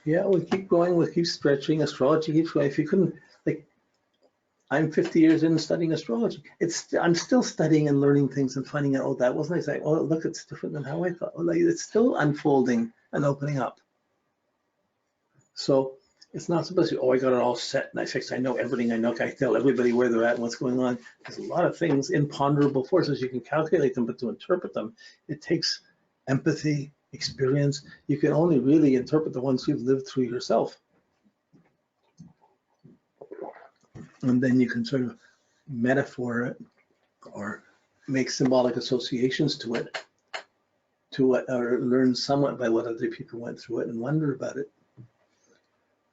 Yeah, we keep going, we keep stretching. Astrology keeps going. If you couldn't, like, I'm 50 years in studying astrology. I'm still studying and learning things and finding out, oh, that wasn't exactly, oh, look, it's different than how I thought. Like, it's still unfolding and opening up. So it's not supposed to be, oh, I got it all set and I fixed, I know everything, I know, I tell everybody where they're at and what's going on. There's a lot of things, imponderable forces. You can calculate them, but to interpret them, it takes empathy, experience. You can only really interpret the ones you've lived through yourself. And then you can sort of metaphor it or make symbolic associations to it, or learn somewhat by what other people went through it and wonder about it.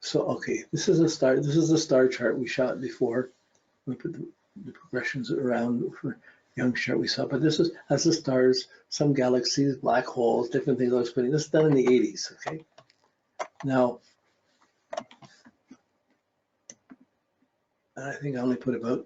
So, okay, this is a star. This is the star chart we shot before. We put the progressions around for young chart we saw, but this is has the stars, some galaxies, black holes, different things I was putting. This is done in the 80s, okay? Now, I think I only put about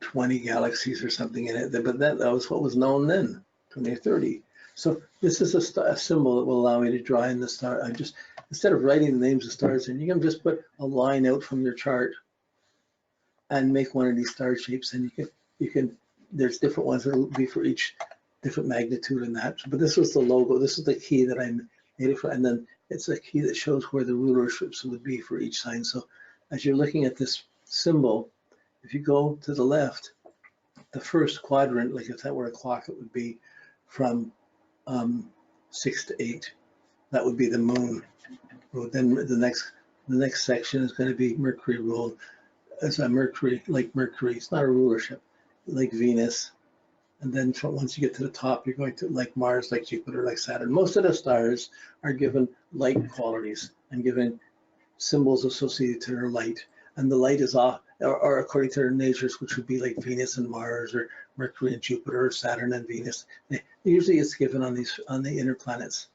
20 galaxies or something in it, but that was what was known then, 20 or 30. So this is a symbol that will allow me to draw in the star. I just, instead of writing the names of stars in, you can just put a line out from your chart and make one of these star shapes, and you can there's different ones that will be for each different magnitude in that. But this was the logo. This is the key that I made it for, and then it's a key that shows where the rulerships would be for each sign. So as you're looking at this symbol, if you go to the left, the first quadrant, like if that were a clock, it would be from 6 to 8. That would be the moon. Then the next section is going to be Mercury ruled. It's a Mercury, like Mercury. It's not a rulership, like Venus. And then once you get to the top, you're going to like Mars, like Jupiter, like Saturn. Most of the stars are given light qualities and given symbols associated to their light. And the light is off, or according to their natures, which would be like Venus and Mars, or Mercury and Jupiter, or Saturn and Venus. Usually it's given on the inner planets,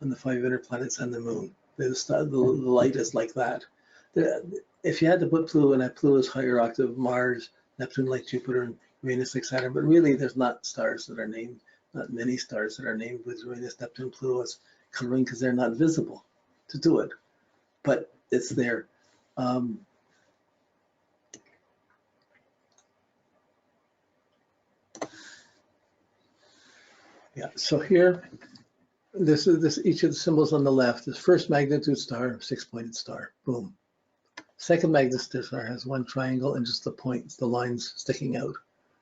on the 5 inner planets and the moon. The light is like that. If you had to put Pluto, and Pluto is higher octave, Mars, Neptune like Jupiter, and Venus like Saturn, but really there's not stars that are named, not many stars that are named with Uranus, Neptune, Pluto as coloring because they're not visible to do it, but it's there. Yeah, so here, this each of the symbols on the left is first magnitude star, 6-pointed star, boom. Second magnitude star has one triangle and just the points, the lines sticking out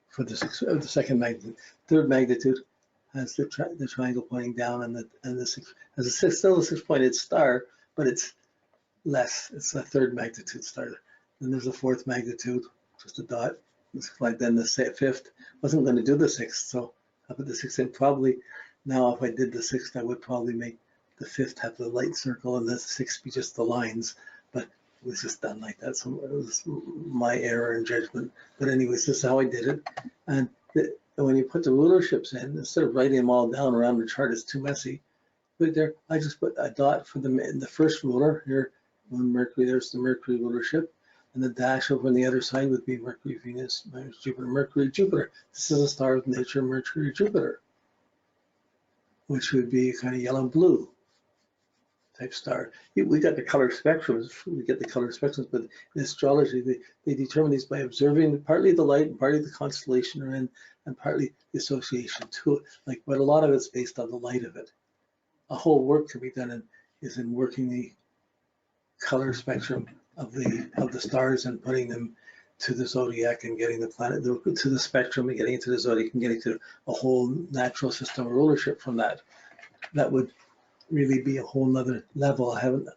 for the second magnitude. Third magnitude has the triangle pointing down, and the still a 6-pointed star, but it's less. It's a third magnitude star. Then there's a fourth magnitude, just a dot. Like then the fifth. Wasn't going to do the sixth, so I put the sixth in. Probably now, if I did the sixth, I would probably make the fifth have the light circle and the sixth be just the lines. But it was just done like that, so it was my error in judgment. But anyways, this is how I did it. And when you put the rulerships in, instead of writing them all down around the chart, it's too messy. But there, I just put a dot for the first ruler here. On Mercury, there's the Mercury rulership, and the dash over on the other side would be Mercury, Venus, Mars, Jupiter, Mercury, Jupiter. This is a star of nature, Mercury, Jupiter, which would be kind of yellow-blue type star. We got the color spectrums. We get the color spectrums, but in astrology, they determine these by observing partly the light and partly the constellation are in, and partly the association to it. Like, but a lot of it's based on the light of it. A whole work can be done in working the color spectrum of the stars and putting them to the zodiac and getting the planet to the spectrum and getting into the zodiac and getting to a whole natural system of rulership from that. That would really be a whole nother level. I haven't,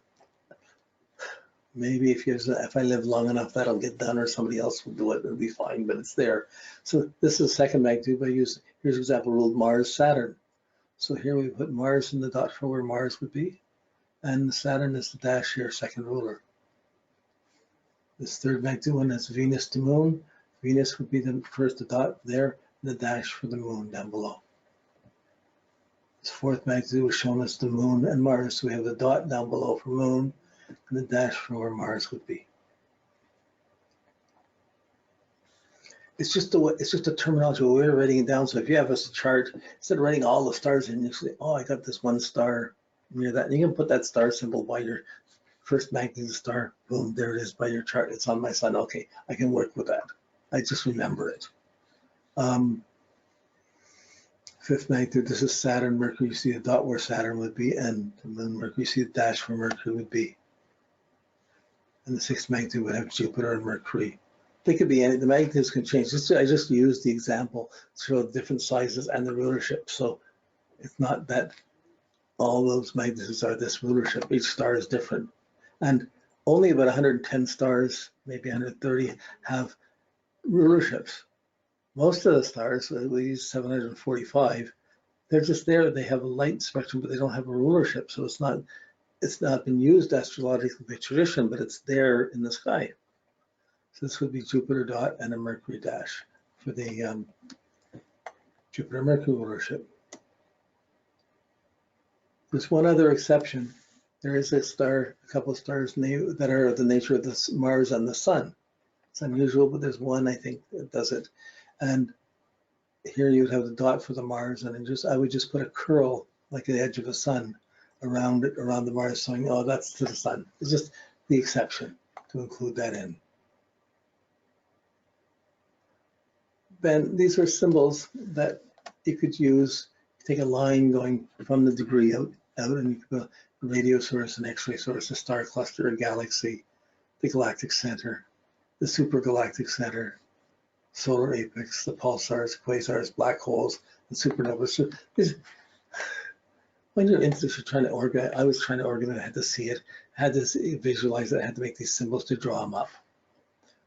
maybe if I live long enough, that'll get done, or somebody else will do it, it'll be fine, but it's there. So this is second magnitude, but here's an example ruled Mars, Saturn. So here we put Mars in the dot for where Mars would be, and Saturn is the dash here, second ruler. This third magnitude one is Venus to Moon. Venus would be the first dot there, and the dash for the Moon down below. This fourth magnitude was shown as the Moon and Mars, so we have the dot down below for Moon, and the dash for where Mars would be. It's just a terminology. We're writing it down. So if you have a chart, instead of writing all the stars in, you say, "Oh, I got this one star near that. And you can put that star symbol by your first magnitude star. Boom, there it is by your chart. It's on my sun. Okay, I can work with that. I just remember it. Fifth magnitude, this is Saturn, Mercury. You see the dot where Saturn would be, and the moon, Mercury. You see the dash where Mercury would be. And the sixth magnitude would have Jupiter and Mercury. They could be any, the magnitudes can change. I just used the example to show the different sizes and the rulership. So it's not that all those magnitudes are this rulership. Each star is different. And only about 110 stars, maybe 130, have rulerships. Most of the stars, we use 745, they're just there. They have a light spectrum, but they don't have a rulership. So it's not been used astrologically by tradition, but it's there in the sky. So this would be Jupiter dot and a Mercury dash for the Jupiter-Mercury rulership. There's one other exception. There is a couple of stars that are of the nature of the Mars and the Sun. It's unusual, but there's one I think that does it. And here you would have the dot for the Mars, and I would just put a curl like the edge of a sun around it, around the Mars, saying, oh, that's to the Sun. It's just the exception to include that in. Then these are symbols that you could use. Take a line going from the degree out, and you could go radio source, an X-ray source, a star cluster, a galaxy, the galactic center, the supergalactic center, solar apex, the pulsars, quasars, black holes, and supernovas. So when you're into this, you're trying to organize. I was trying to organize. I had to see it. I had to visualize it. I had to make these symbols to draw them up.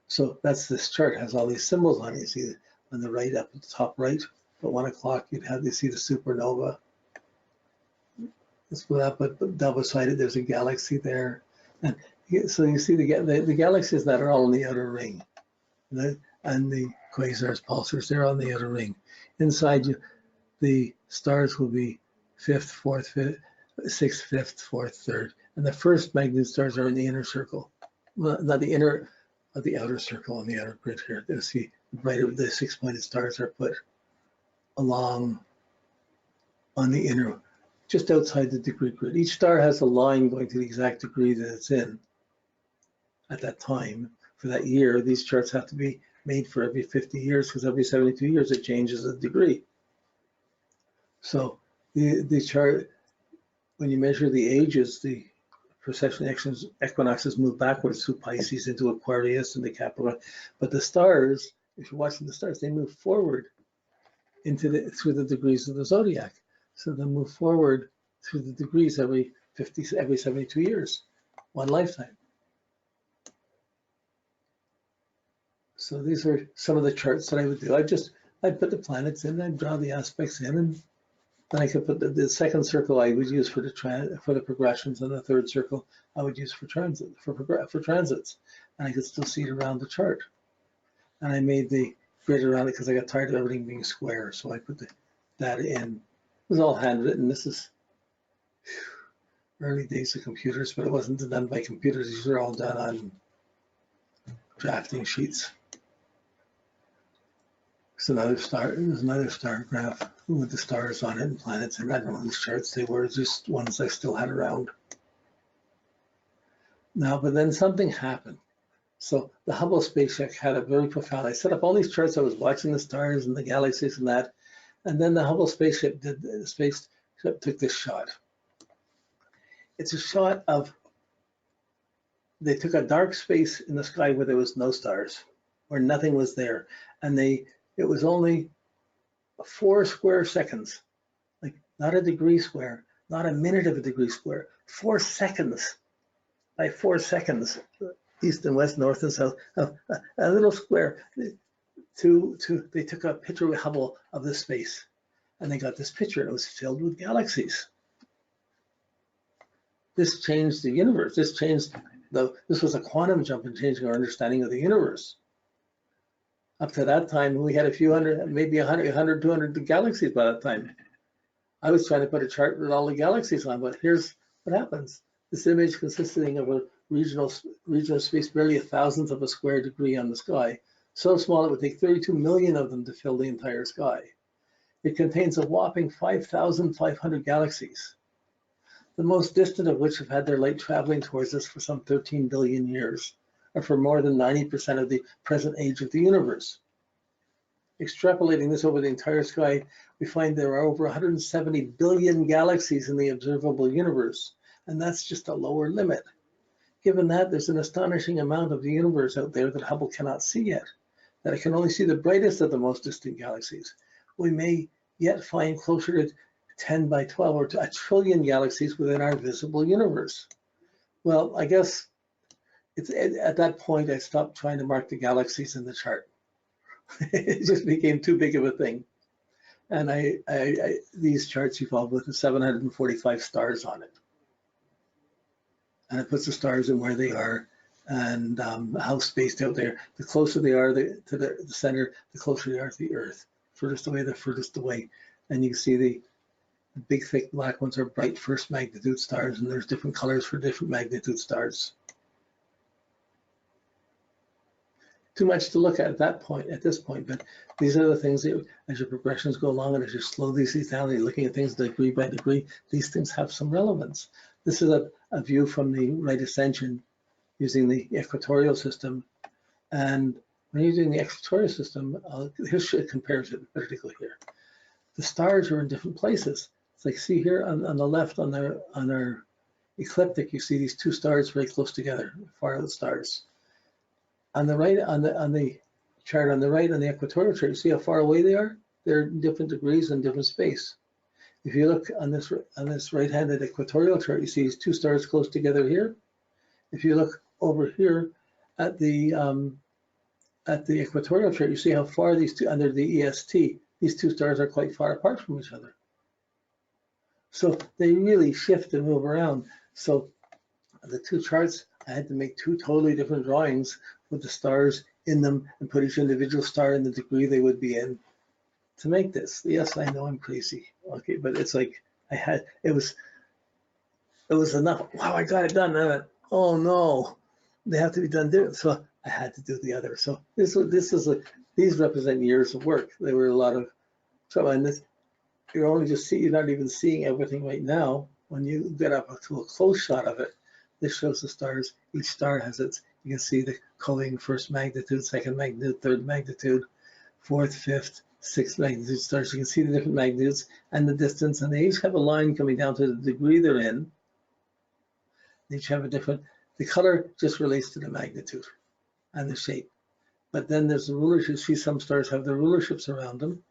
So that's this chart. It has all these symbols on it. You see on the right, up at the top right, at 1 o'clock, you see the supernova. It's split up, but down beside it, there's a galaxy there. And so you see the galaxies that are all in the outer ring. And the quasars, pulsars, they're on the outer ring. Inside you, the stars will be 5th, 4th, 6th, 5th, 4th, 3rd. And the first magnitude stars are in the inner circle. Well, not the inner, of the outer circle on the outer grid here. You'll see the 6-pointed stars are put along on the inner, just outside the degree grid. Each star has a line going to the exact degree that it's in at that time. For that year, these charts have to be made for every 50 years, because every 72 years it changes a degree. So the chart, when you measure the ages, the precession equinoxes move backwards through Pisces into Aquarius and the Capricorn. But the stars, if you're watching the stars, they move forward through the degrees of the zodiac. So they move forward through the degrees every 72 years, one lifetime. So these are some of the charts that I would do. I'd put the planets in, I'd draw the aspects in, and then I could put the second circle I would use for the progressions, and the third circle I would use for transits, and I could still see it around the chart. And I made the grid around it because I got tired of everything being square, so I put that in. It was all handwritten. This is early days of computers, but it wasn't done by computers. These were all done on drafting sheets. There's another star graph with the stars on it and planets. And I don't know whose charts they were, just ones I still had around. Now, but then something happened. So the Hubble spaceship had a very profound, I set up all these charts. I was watching the stars and the galaxies and that. And then the Hubble spaceship took this shot. It's a shot of, they took a dark space in the sky where there was no stars, where nothing was there. And it was only 4 square seconds, like not a degree square, not a minute of a degree square, 4 seconds by 4 seconds, east and west, north and south, a little square. They took a picture with Hubble of the space, and they got this picture, and it was filled with galaxies. This changed the universe. This was a quantum jump in changing our understanding of the universe. Up to that time, we had a few hundred, maybe 100, 200 galaxies by that time. I was trying to put a chart with all the galaxies on, but here's what happens. This image consisting of a regional space, barely a thousandth of a square degree on the sky, so small it would take 32 million of them to fill the entire sky. It contains a whopping 5,500 galaxies. the most distant of which have had their light traveling towards us for some 13 billion years, or for more than 90% of the present age of the universe. Extrapolating this over the entire sky, we find there are over 170 billion galaxies in the observable universe, and that's just a lower limit. Given that, there's an astonishing amount of the universe out there that Hubble cannot see yet, that it can only see the brightest of the most distant galaxies. We may yet find closer to 10 by 12 or to a trillion galaxies within our visible universe. Well, I guess at that point, I stopped trying to mark the galaxies in the chart. It just became too big of a thing. And these charts evolved with the 745 stars on it. And it puts the stars in where they are and how spaced out they are. The closer they are to the center, the closer they are to the Earth. Furthest away, the furthest away. And you can see the big, thick black ones are bright first magnitude stars, and there's different colors for different magnitude stars. Too much to look at this point, but these are the things that as your progressions go along and as you slow these down, you're looking at things degree by degree, these things have some relevance. This is a view from the right ascension using the equatorial system. And when you're using the equatorial system, here's it compares it particularly here. The stars are in different places. It's like, see here on the left on our ecliptic, you see these two stars very close together, far out stars. On the right, on the chart on the right, on the equatorial chart, you see how far away they are? They're in different degrees and different space. If you look on this right-handed equatorial chart, you see these two stars close together here. If you look over here at the equatorial chart, you see how far these two, under the EST, these two stars are quite far apart from each other. So they really shift and move around. So the two charts, I had to make two totally different drawings with the stars in them and put each individual star in the degree they would be in to make this. Yes, I know I'm crazy. Okay, but it's like it was enough. Wow, I got it done. I went, oh no, they have to be done different. So I had to do the other. So these represent years of work. There were a lot of trouble, and this you're not even seeing everything right now. When you get up to a close shot of it, this shows the stars. Each star has its. You can see the coloring: first magnitude, second magnitude, third magnitude, fourth, fifth, sixth magnitude stars. You can see the different magnitudes and the distance, and they each have a line coming down to the degree they're in. They each have a different. The color just relates to the magnitude and the shape. But then there's the rulers. You see some stars have the rulerships around them.